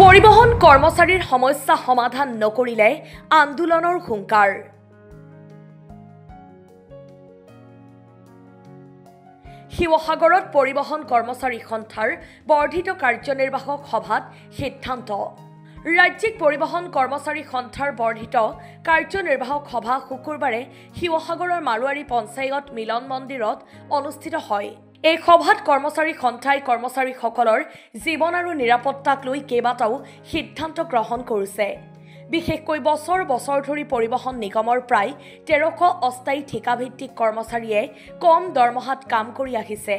পৰিবহন কৰ্মচাৰীৰ সমস্যা সমাধান নকৰিলে আন্দোলনৰ হুংকাৰ। শিৱসাগৰত পৰিবহন কৰ্মচাৰী সন্থাৰ বৰ্ধিত কাৰ্যনিৰ্বাহক সভাত সিদ্ধান্ত। ৰাজ্যিক পৰিবহন কৰ্মচাৰী সন্থাৰ বৰ্ধিত কাৰ্যনিৰ্বাহক সভা শুকুৰবাৰে শিৱসাগৰৰ মাৰোৱাৰী পঞ্চায়ত মিলন মন্দিৰত অনুষ্ঠিত হয়। এই সভাত কৰ্মচাৰী সন্থাই কৰ্মচাৰীসকলৰ জীৱন আৰু নিৰাপত্তাক লৈ কেইবাটাও সিদ্ধান্ত গ্ৰহণ কৰিছে। বিশেষকৈ বছৰ বছৰ ধৰি পৰিবহন নিগমৰ প্ৰায় ১৩০০ অস্থায়ী ঠিকাভিত্তিক কৰ্মচাৰীয়ে কম দৰমহাত কাম কৰি আহিছে।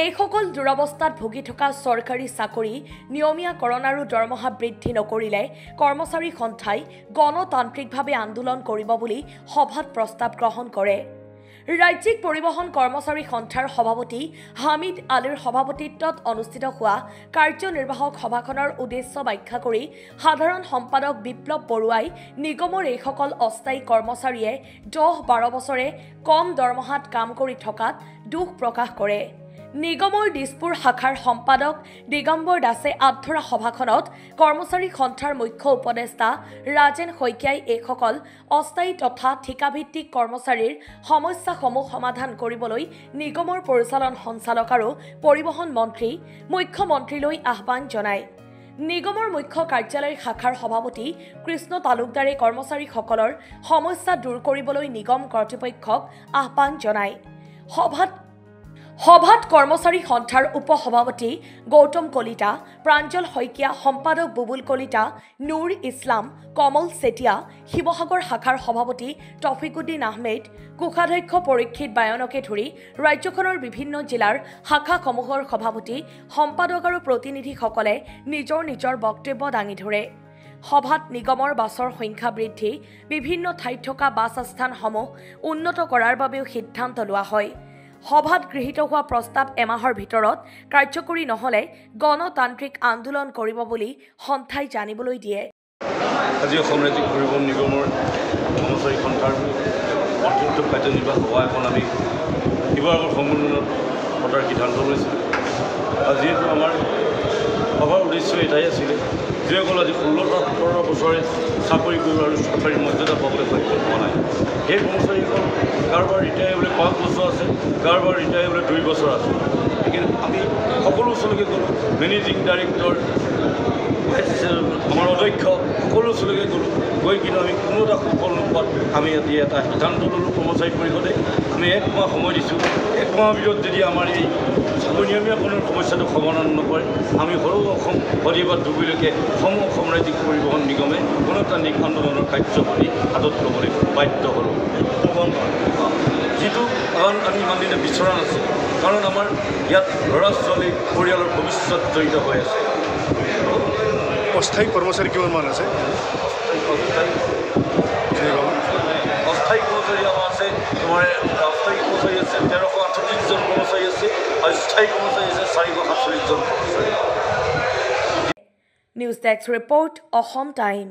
এইসকল দুৰৱস্থাত ভুগি থকা চৰকাৰী চাকৰি নিয়মীয়াকৰণ আৰু দৰমহা বৃদ্ধি নকৰিলে কৰ্মচাৰী সন্থাই গণতান্ত্ৰিকভাৱে আন্দোলন কৰিব বুলি সভাত প্ৰস্তাৱ গ্ৰহণ কৰে। ৰাজ্যিক পৰিবহন কৰ্মচাৰী সন্থাৰ সভাপতি হামিদ আলীৰ সভাপতিত্বত অনুষ্ঠিত হোৱা কাৰ্যনিৰ্বাহক সভাখনৰ উদ্দেশ্য ব্যাখ্যা কৰি সাধাৰণ সম্পাদক বিপ্লৱ বৰুৱাই নিগমৰ এইসকল অস্থায়ী কৰ্মচাৰীয়ে ১০-১২ বছৰে কম দৰমহাত কাম কৰি থকাত দুখ প্ৰকাশ কৰে। নিগমৰ দিছপুৰ শাখাৰ সম্পাদক দিগম্বৰ দাসে আধৰা সভাখনত কৰ্মচাৰী সন্থাৰ মুখ্য উপদেষ্টা ৰাজেন শইকীয়াই এইসকল অস্থায়ী তথা ঠিকাভিত্তিক কৰ্মচাৰীৰ সমস্যাসমূহ সমাধান কৰিবলৈ নিগমৰ পৰিচালন সঞ্চালক আৰু পৰিবহন মন্ত্ৰী মুখ্যমন্ত্ৰীলৈ আহ্বান জনায়। নিগমৰ মুখ্য কাৰ্যালয় শাখাৰ সভাপতি কৃষ্ণ তালুকদাৰে কৰ্মচাৰীসকলৰ সমস্যা দূৰ কৰিবলৈ নিগম কৰ্তৃপক্ষক আহ্বান জনায়। সভাত কৰ্মচাৰী সন্থাৰ উপসভাপতি গৌতম কলিতা, প্ৰাঞ্জল শইকীয়া, সম্পাদক বুবুল কলিতা, নুৰ ইছলাম, কমল চেতিয়া, শিৱসাগৰ শাখাৰ সভাপতি তফিকুদ্দিন আহমেদ, কোষাধ্যক্ষ পৰীক্ষিত বায়নকে ধৰি ৰাজ্যখনৰ বিভিন্ন জিলাৰ শাখাসমূহৰ সভাপতি, সম্পাদক আৰু প্ৰতিনিধিসকলে নিজৰ নিজৰ বক্তব্য দাঙি ধৰে। সভাত নিগমৰ বাছৰ সংখ্যা বৃদ্ধি, বিভিন্ন ঠাইত থকা বাছ আস্থানসমূহ উন্নত কৰাৰ বাবেও সিদ্ধান্ত লোৱা হয়। সভাত গৃহীত হোৱা প্ৰস্তাৱ এমাহৰ ভিতৰত কাৰ্যকৰী নহ'লে গণতান্ত্ৰিক আন্দোলন কৰিব বুলি সন্থাই জানিবলৈ দিয়ে। আজি অসম ৰাজ্যিক পৰিবহণ নিগমৰ কৰ্মচাৰী সন্থাৰ বৰ্ধিত কাৰ্যনিৰ্বাহক সভা এখন আমি শিৱসাগৰ সন্মিলনত পতাৰ সিদ্ধান্ত লৈছোঁ। যিহেতু আমাৰ সভাৰ উদ্দেশ্য এটাই আছিলে, যিসকল আজি ১৬-১৭ বছৰে চাকৰি কৰিব আৰু চৰকাৰী মৰ্যাদা পাবলৈ সক্ষম হোৱা নাই, সেই কৰ্মচাৰীসকল কাৰোবাৰ ৰিটায়াৰ হ'বলৈ ৫ বছৰ আছে, কাৰোবাৰ ৰিটায়াৰ হ'বলৈ 2 বছৰ আছে। কিন্তু আমি সকলো ওচৰলৈকে গ'লোঁ, মেনেজিং ডাইৰেক্টৰ, আমাৰ অধ্যক্ষ সকলো ওচৰলৈকে গ'লোঁ, গৈ কিন্তু আমি কোনো এটা সুফল নোপোৱাত আমি আজি এটা সিদ্ধান্ত ল'লোঁ। কৰ্মচাৰী পৰিষদে আমি 1 মাহ সময় দিছোঁ। 1 মাহৰ ভিতৰত যদি আমাৰ এই চাকৰি নিয়মীয়াকৰণৰ সমস্যাটো সমাধান নকৰে, আমি সৰু অসম প্ৰতিবাদ ডুবিলৈকে অসম ৰাজ্যিক পৰিবহণ নিগমে গণতান্ত্ৰিক আন্দোলনৰ কাৰ্যসূচী হাতত ল'বলৈ বাধ্য হ'লোঁ। যিটো কাৰণ আমি ইমান দিনে বিচৰা নাছিল, কাৰণ আমাৰ ইয়াত ল'ৰা ছোৱালী পৰিয়ালৰ ভৱিষ্যত জড়িত হৈ আছে। অস্থায়ী কৰ্মচাৰী কিমানমান আছে? অস্থায়ী কৰ্মচাৰী আমাৰ আছে, তোমাৰ অস্থায়ী কৰ্মচাৰী আছে ১৩৩৮জন কৰ্মচাৰী আছে, আৰু স্থায়ী কৰ্মচাৰী আছে ৪৪৭জন কৰ্মচাৰী। News desk report, Assam time.